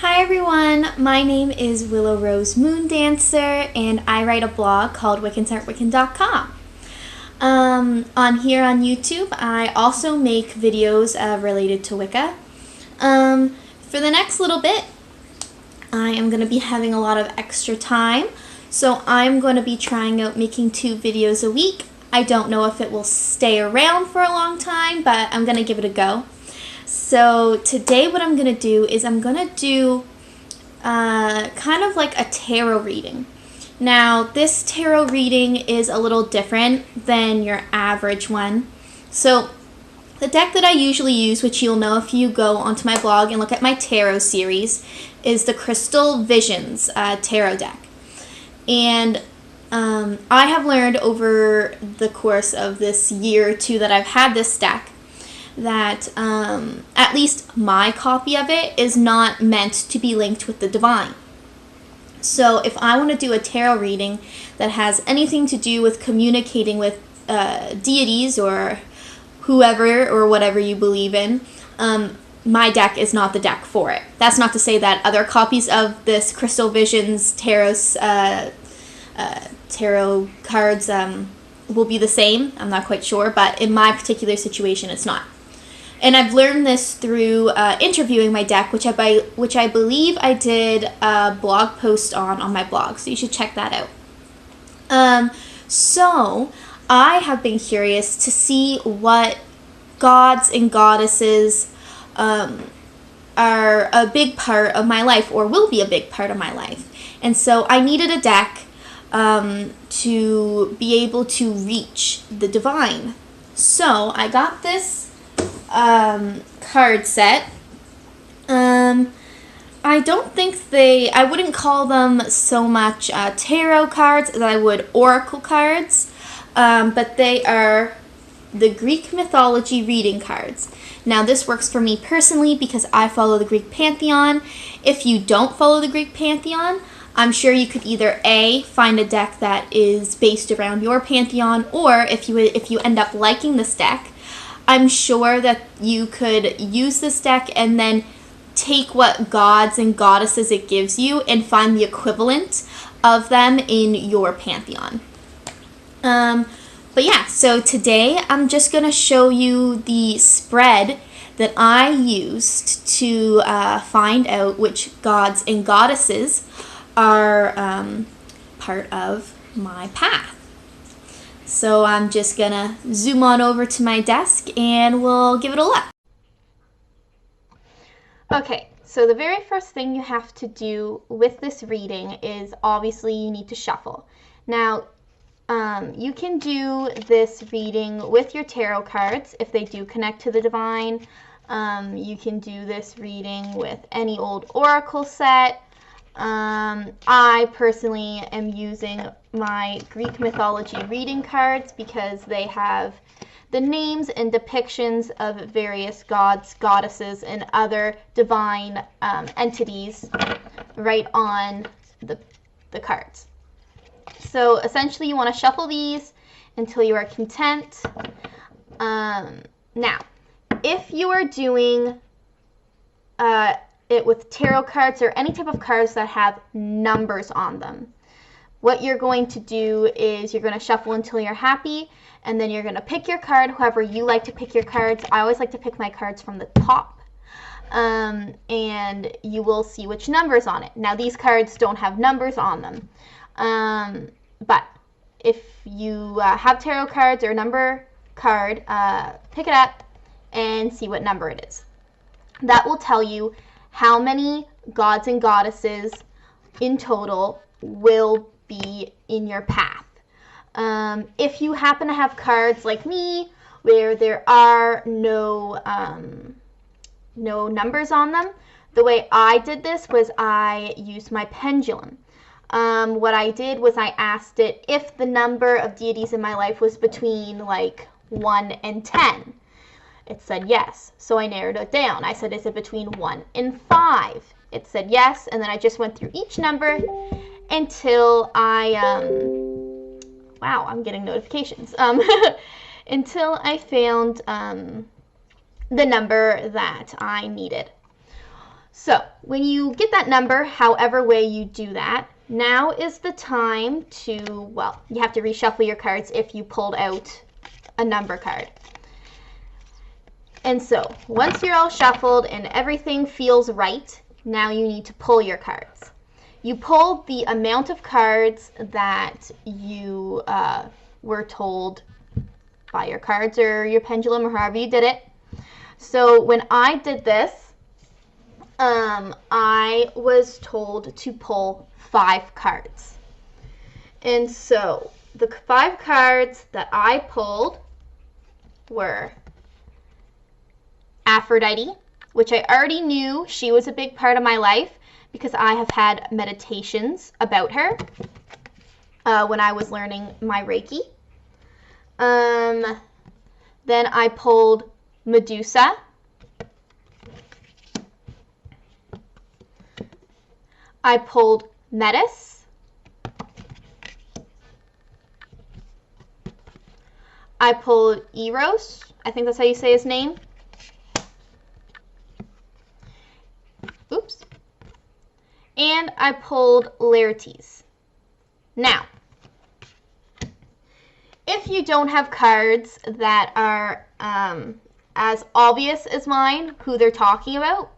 Hi everyone, my name is Willow Rose Moondancer and I write a blog called wiccans.wiccan.com. On here on YouTube, I also make videos related to Wicca. For the next little bit, I am going to be having a lot of extra time, so I'm going to be trying out making 2 videos a week. I don't know if it will stay around for a long time, but I'm going to give it a go. So today what I'm going to do is I'm going to do kind of like a tarot reading. Now this tarot reading is a little different than your average one. So the deck that I usually use, which you'll know if you go onto my blog and look at my tarot series, is the Crystal Visions tarot deck. And I have learned over the course of this year or two that I've had this deck that at least my copy of it is not meant to be linked with the divine. So if I want to do a tarot reading that has anything to do with communicating with deities or whoever or whatever you believe in, my deck is not the deck for it. That's not to say that other copies of this Crystal Visions tarot cards will be the same. I'm not quite sure, but in my particular situation, it's not. And I've learned this through interviewing my deck, which I believe I did a blog post on my blog, so you should check that out. So I have been curious to see what gods and goddesses are a big part of my life, or will be a big part of my life. And so I needed a deck to be able to reach the divine. So I got this card set. I don't think I wouldn't call them so much tarot cards as I would oracle cards, but they are the Greek mythology reading cards. Now this works for me personally because I follow the Greek pantheon. If you don't follow the Greek pantheon, I'm sure you could either A, find a deck that is based around your pantheon, or if you end up liking this deck, I'm sure that you could use this deck and then take what gods and goddesses it gives you and find the equivalent of them in your pantheon. But yeah, so today I'm just going to show you the spread that I used to find out which gods and goddesses are part of my path. So I'm just gonna zoom on over to my desk and we'll give it a look. Okay, so the very first thing you have to do with this reading is obviously you need to shuffle. Now, you can do this reading with your tarot cards if they do connect to the divine. You can do this reading with any old oracle set. I personally am using my Greek mythology reading cards because they have the names and depictions of various gods, goddesses, and other divine entities right on the cards. So essentially you want to shuffle these until you are content. Now, if you are doing it with tarot cards or any type of cards that have numbers on them, what you're going to do is you're going to shuffle until you're happy, and then you're going to pick your card however you like to pick your cards. I always like to pick my cards from the top, and you will see which number's on it. Now these cards don't have numbers on them, but if you have tarot cards or a number card, pick it up and see what number it is. That will tell you how many gods and goddesses in total will be in your path. If you happen to have cards like me where there are no numbers on them, the way I did this was I used my pendulum. What I did was I asked it if the number of deities in my life was between like 1 and 10. It said yes, so I narrowed it down. I said, is it between 1 and 5? It said yes, and then I just went through each number until wow, I'm getting notifications. Until I found the number that I needed. So when you get that number, however way you do that, now is the time to, well, you have to reshuffle your cards if you pulled out a number card. And so once you're all shuffled and everything feels right, now you need to pull your cards. You pull the amount of cards that you were told by your cards or your pendulum or however you did it. So when I did this, I was told to pull 5 cards. And so the 5 cards that I pulled were Aphrodite, which I already knew she was a big part of my life because I have had meditations about her when I was learning my Reiki. Then I pulled Medusa. I pulled Metis. I pulled Eros. I think that's how you say his name. Oops. And I pulled Laertes. Now, if you don't have cards that are as obvious as mine, who they're talking about,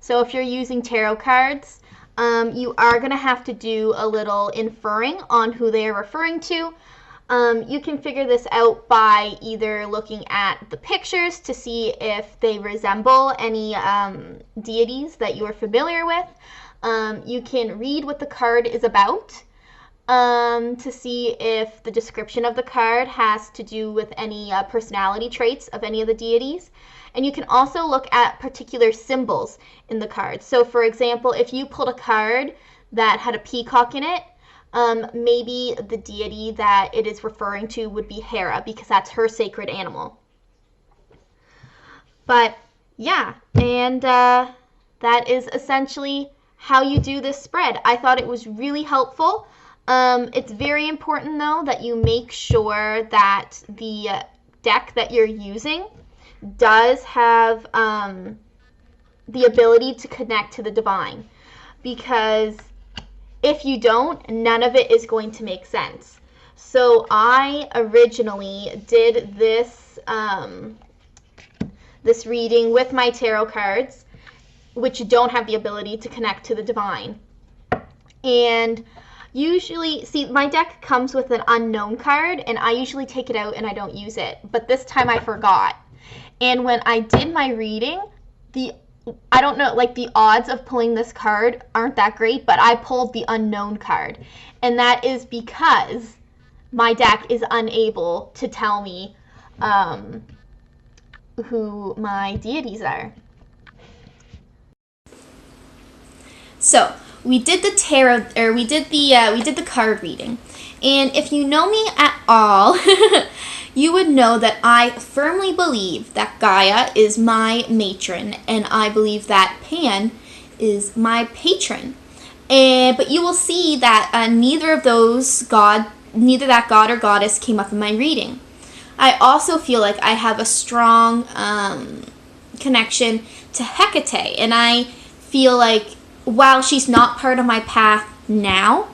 so if you're using tarot cards, you are going to have to do a little inferring on who they are referring to. You can figure this out by either looking at the pictures to see if they resemble any deities that you are familiar with. You can read what the card is about to see if the description of the card has to do with any personality traits of any of the deities. And you can also look at particular symbols in the card. So for example, if you pulled a card that had a peacock in it, maybe the deity that it is referring to would be Hera because that's her sacred animal. But yeah, and that is essentially how you do this spread. I thought it was really helpful. It's very important though that you make sure that the deck that you're using does have the ability to connect to the divine, because if you don't, none of it is going to make sense. So I originally did this this reading with my tarot cards, which don't have the ability to connect to the divine. And usually, see, my deck comes with an unknown card, and I usually take it out and I don't use it. But this time I forgot. And when I did my reading, I don't know, like the odds of pulling this card aren't that great, but I pulled the unknown card. And that is because my deck is unable to tell me who my deities are. So we did the tarot, or we did the card reading, and if you know me at all, you would know that I firmly believe that Gaia is my matron, and I believe that Pan is my patron. But you will see that neither that god or goddess came up in my reading. I also feel like I have a strong connection to Hecate, and I feel like while she's not part of my path now,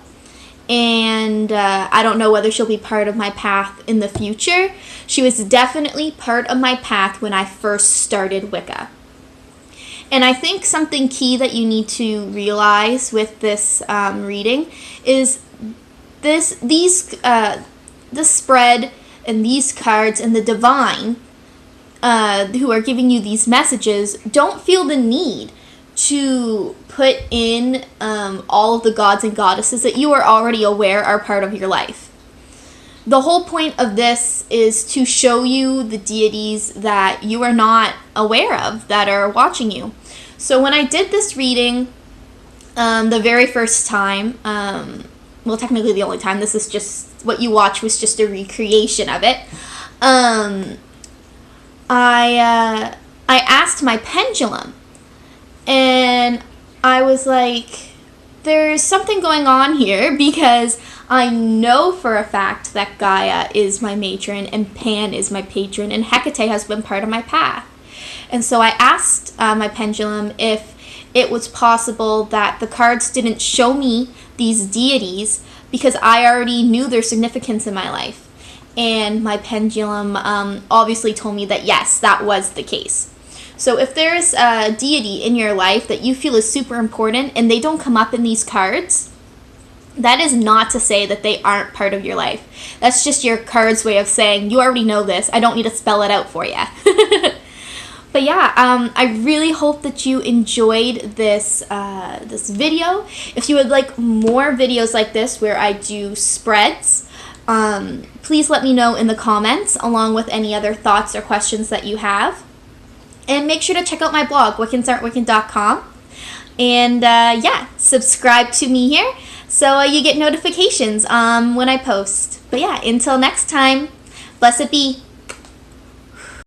and I don't know whether she'll be part of my path in the future, she was definitely part of my path when I first started Wicca. And I think something key that you need to realize with this reading is the spread and these cards and the divine who are giving you these messages don't feel the need to put in all of the gods and goddesses that you are already aware are part of your life. The whole point of this is to show you the deities that you are not aware of that are watching you. So when I did this reading the very first time, well, technically the only time, this is just what you watch was just a recreation of it. I asked my pendulum, and I was like, there's something going on here, because I know for a fact that Gaia is my matron and Pan is my patron and Hecate has been part of my path. And so I asked my pendulum if it was possible that the cards didn't show me these deities because I already knew their significance in my life. And my pendulum obviously told me that yes, that was the case. So if there's a deity in your life that you feel is super important and they don't come up in these cards, that is not to say that they aren't part of your life. That's just your card's way of saying, you already know this, I don't need to spell it out for you. But yeah, I really hope that you enjoyed this this video. If you would like more videos like this where I do spreads, please let me know in the comments along with any other thoughts or questions that you have. And make sure to check out my blog, wickensartwiccan.com. And yeah, subscribe to me here so you get notifications when I post. But yeah, until next time, blessed be.